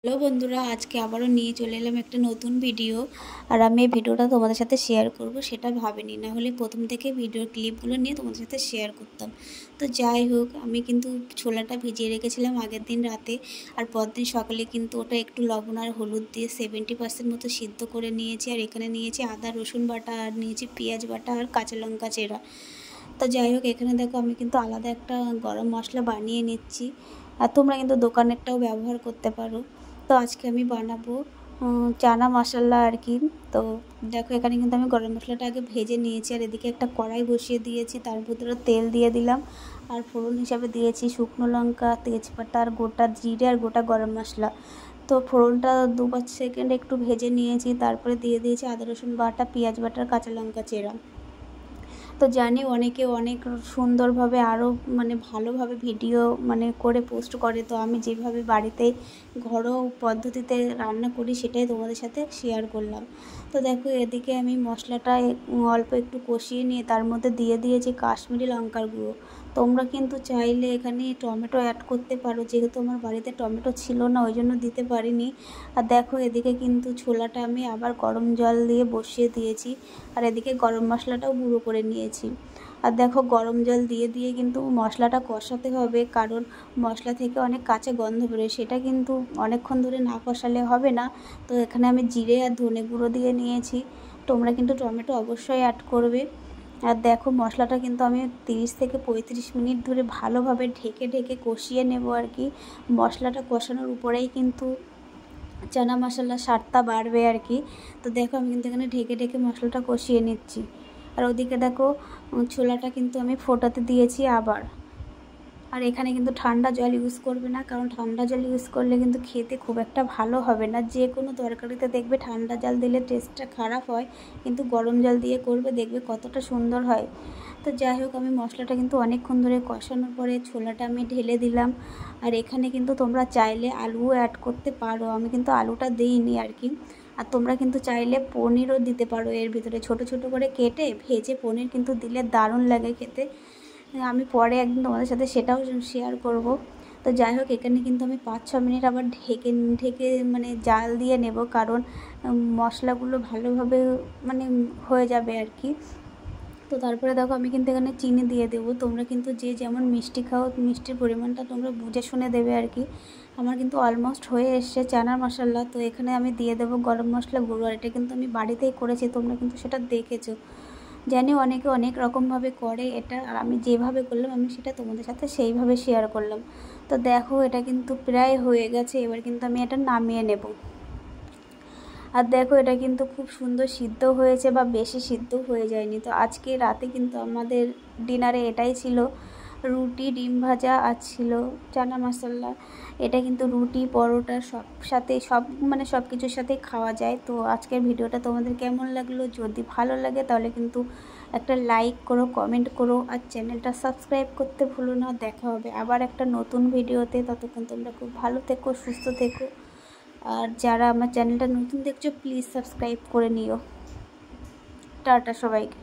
Hello বন্ধুরা, আজকে আবারও নিয়ে চলে এলাম একটা নতুন ভিডিও। আর আমি এই ভিডিওটা তোমাদের সাথে শেয়ার করব সেটা ভাবিনি, না হলে প্রথম থেকে ভিডিওর ক্লিপগুলো নিয়ে তোমাদের সাথে শেয়ার করতাম। তো যাই হোক, আমি কিন্তু ছোলাটা ভিজিয়ে রেখেছিলাম আগের দিন রাতে, আর পরদিন সকালে কিন্তু ওটা একটু লবণ আর হলুদ দিয়ে 70% মতো সিদ্ধ করে নিয়েছি। আর এখানে নিয়েছি আদা রসুন বাটা, আর নিয়েছি পেঁয়াজ বাটা আর কাঁচা লঙ্কা চেরা। তো যাই হোক, এখানে দেখো আমি কিন্তু আলাদা একটা গরম মশলা বানিয়ে নিচ্ছি, আর তোমরা কিন্তু দোকানেরটাও ব্যবহার করতে পারো। তো আজকে আমি বানাবো চানা মশলা আর কি। তো দেখো, এখানে কিন্তু আমি গরম মশলাটা আগে ভেজে নিয়েছি, আর এদিকে একটা কড়াই বসিয়ে দিয়েছি, তার ভিতরে তেল দিয়ে দিলাম। আর ফোড়ন হিসাবে দিয়েছি শুকনো লঙ্কা, তেজপাতা আর গোটা জিরে আর গোটা গরম মশলা। তো ফোড়নটা 2-5 সেকেন্ড একটু ভেজে নিয়েছি, তারপরে দিয়ে দিয়েছি আদা রসুন বাটা, পেঁয়াজ বাটা, কাঁচা লঙ্কা চেরা। তো জানি অনেকে অনেক সুন্দরভাবে আরও ভালোভাবে ভিডিও করে পোস্ট করে। তো আমি যেভাবে বাড়িতে ঘরোয়া পদ্ধতিতে রান্না করি সেটাই তোমাদের সাথে শেয়ার করলাম। তো দেখো, এদিকে আমি মশলাটা অল্প একটু কষিয়ে নিয়ে তার মধ্যে দিয়ে দিয়েছি কাশ্মীরি লঙ্কার গুঁড়ো। তোমরা কিন্তু চাইলে এখানে টমেটো অ্যাড করতে পারো, যেহেতু আমার বাড়িতে টমেটো ছিল না ওই জন্য দিতে পারিনি। আর দেখো, এদিকে কিন্তু ছোলাটা আমি আবার গরম জল দিয়ে বসিয়ে দিয়েছি, আর এদিকে গরম মশলাটাও গুঁড়ো করে নিয়েছি। আর দেখো, গরম জল দিয়ে দিয়ে কিন্তু মশলাটা কষাতে হবে, কারণ মশলা থেকে অনেক কাঁচা গন্ধ বেরোয়, সেটা কিন্তু অনেকক্ষণ ধরে না কষালে হবে না। তো এখানে আমি জিরে আর ধনে গুঁড়ো দিয়ে নিয়েছি। তোমরা কিন্তু টমেটো অবশ্যই অ্যাড করবে। আর দেখো, মশলাটা কিন্তু আমি 30 থেকে 35 মিনিট ধরে ভালোভাবে ঢেকে ঢেকে কষিয়ে নেব আর কি। মশলাটা কষানোর উপরেই কিন্তু চানা মশলার স্বাদটা বাড়বে আর কি। তো দেখো, আমি কিন্তু এখানে ঢেকে ঢেকে মশলাটা কষিয়ে নিচ্ছি। আর ওদিকে দেখো, ছোলাটা কিন্তু আমি ফোটাতে দিয়েছি আবার। আর এখানে কিন্তু ঠান্ডা জল ইউজ করবে না, কারণ ঠান্ডা জল ইউজ করলে কিন্তু খেতে খুব একটা ভালো হবে না। যে কোনো তরকারিতে দেখবে ঠান্ডা জল দিলে টেস্টটা খারাপ হয়, কিন্তু গরম জল দিয়ে করবে দেখবে কতটা সুন্দর হয়। তো যাই হোক, আমি মশলাটা কিন্তু অনেকক্ষণ ধরে কষানোর পরে ছোলাটা আমি ঢেলে দিলাম। আর এখানে কিন্তু তোমরা চাইলে আলুও অ্যাড করতে পারো, আমি কিন্তু আলুটা দিইনি আর কি। আর তোমরা কিন্তু চাইলে পনিরও দিতে পারো এর ভিতরে, ছোট ছোট করে কেটে ভেজে পনির কিন্তু দিলে দারুণ লাগে খেতে। আমি পরে একদিন তোমাদের সাথে সেটাও শেয়ার করব। তো যাই হোক, এখানে কিন্তু আমি 5-6 মিনিট আবার ঢেকে ঢেকে জাল দিয়ে নেব, কারণ মশলাগুলো ভালোভাবে হয়ে যাবে আর কি। তো তারপরে দেখো, আমি কিন্তু এখানে চিনি দিয়ে দেবো। তোমরা কিন্তু যে যেমন মিষ্টি খাও, মিষ্টির পরিমাণটা তোমরা বুঝে শুনে দেবে আর কি। আমার কিন্তু অলমোস্ট হয়ে এসছে চানার মশলা। তো এখানে আমি দিয়ে দেবো গরম মশলা গুঁড়ো, আর এটা কিন্তু আমি বাড়িতেই করেছি, তোমরা কিন্তু সেটা দেখেছো। জানি অনেকে অনেক রকমভাবে করে এটা, আর আমি যেভাবে করলাম আমি সেটা তোমাদের সাথে সেইভাবে শেয়ার করলাম। তো দেখো, এটা কিন্তু প্রায় হয়ে গেছে, এবার কিন্তু আমি এটা নামিয়ে নেব। আর দেখো, এটা কিন্তু খুব সুন্দর সিদ্ধ হয়েছে, বা বেশি সিদ্ধ হয়ে যায়নি। তো আজকে রাতে কিন্তু আমাদের ডিনারে এটাই ছিল, রুটি, ডিম ভাজা আর ছিল চানা মশলা। এটা কিন্তু রুটি, পরোটা সব সাথে সব কিছুর সাথেই খাওয়া যায়। তো আজকের ভিডিওটা তোমাদের কেমন লাগলো? যদি ভালো লাগে তাহলে কিন্তু একটা লাইক করো, কমেন্ট করো, আর চ্যানেলটা সাবস্ক্রাইব করতে ভুলো না। দেখা হবে আবার একটা নতুন ভিডিওতে। ততক্ষণ তোমরা খুব ভালো থেকো, সুস্থ থেকো। আর যারা আমার চ্যানেলটা নতুন দেখছো, প্লিজ সাবস্ক্রাইব করে নিও। টাটা সবাইকে।